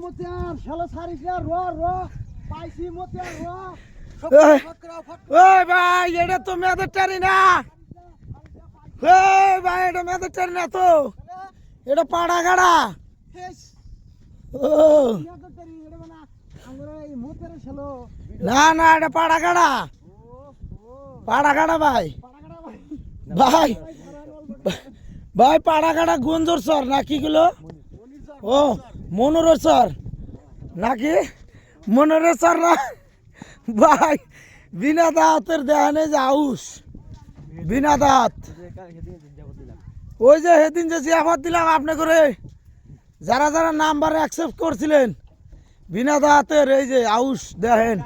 মতিয়ার শালা সারিস না র র পাইছি মতিয়ার র ওই ভাই এটা তো মেয়েদের টারি না ওই ভাই এটা মেয়েদের টারি না তো এটা পাড়া গাড়া ও না না এটা পাড়া গাড়া ভাই ভাই ভাই পাড়া গাড়া গঞ্জর সর নাকি গুলো ও মনোরের সর নাকি মনোরের সর না ভাই বিনা দাঁতের দেহানে যে আউস বিনা দাঁত ওই যে সেদিন যে জিয়াফত দিলাম আপনি করে যারা যারা নাম্বার অ্যাকসেপ্ট করছিলেন বিনা দাঁতের এই যে আউস দেখেন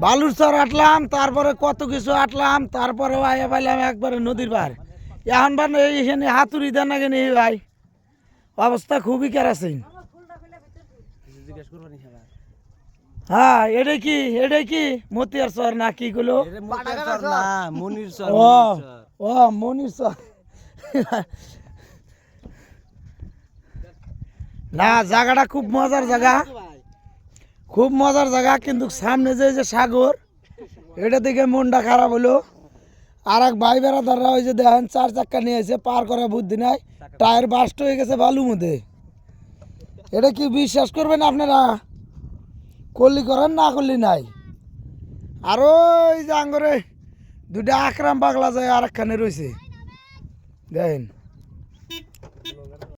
বালুর চর আটলাম তারপরে কত কিছু আটলাম তারপরে আইয়া পাইলাম একবারে নদীর পার এখন বার এইখানে হাতুড়ি দেন না কেন ভাই অবস্থা খুবই কেরাসিন হ্যাঁ এটাই কি মতিয়ার চর না কি গুলো ও মনির চর না জায়গাটা খুব মজার জায়গা কিন্তু সামনে যে সাগর এটা দেখে মনটা খারাপ হলো আর এক ভাই বেড়াদাররা ওই যে দেখেন 4 চাক্কা নিয়ে এসে পার করা বুদ্ধি নাই টায়ার বাস্ট হয়ে গেছে বালুর মধ্যে এটা কি বিশ্বাস করবেন আপনারা করলি করেন না করলি নাই আর ওই যে আঙ্গরে দুটা আকরাম পাগলা যায় আর একখানে রয়েছে দেখেন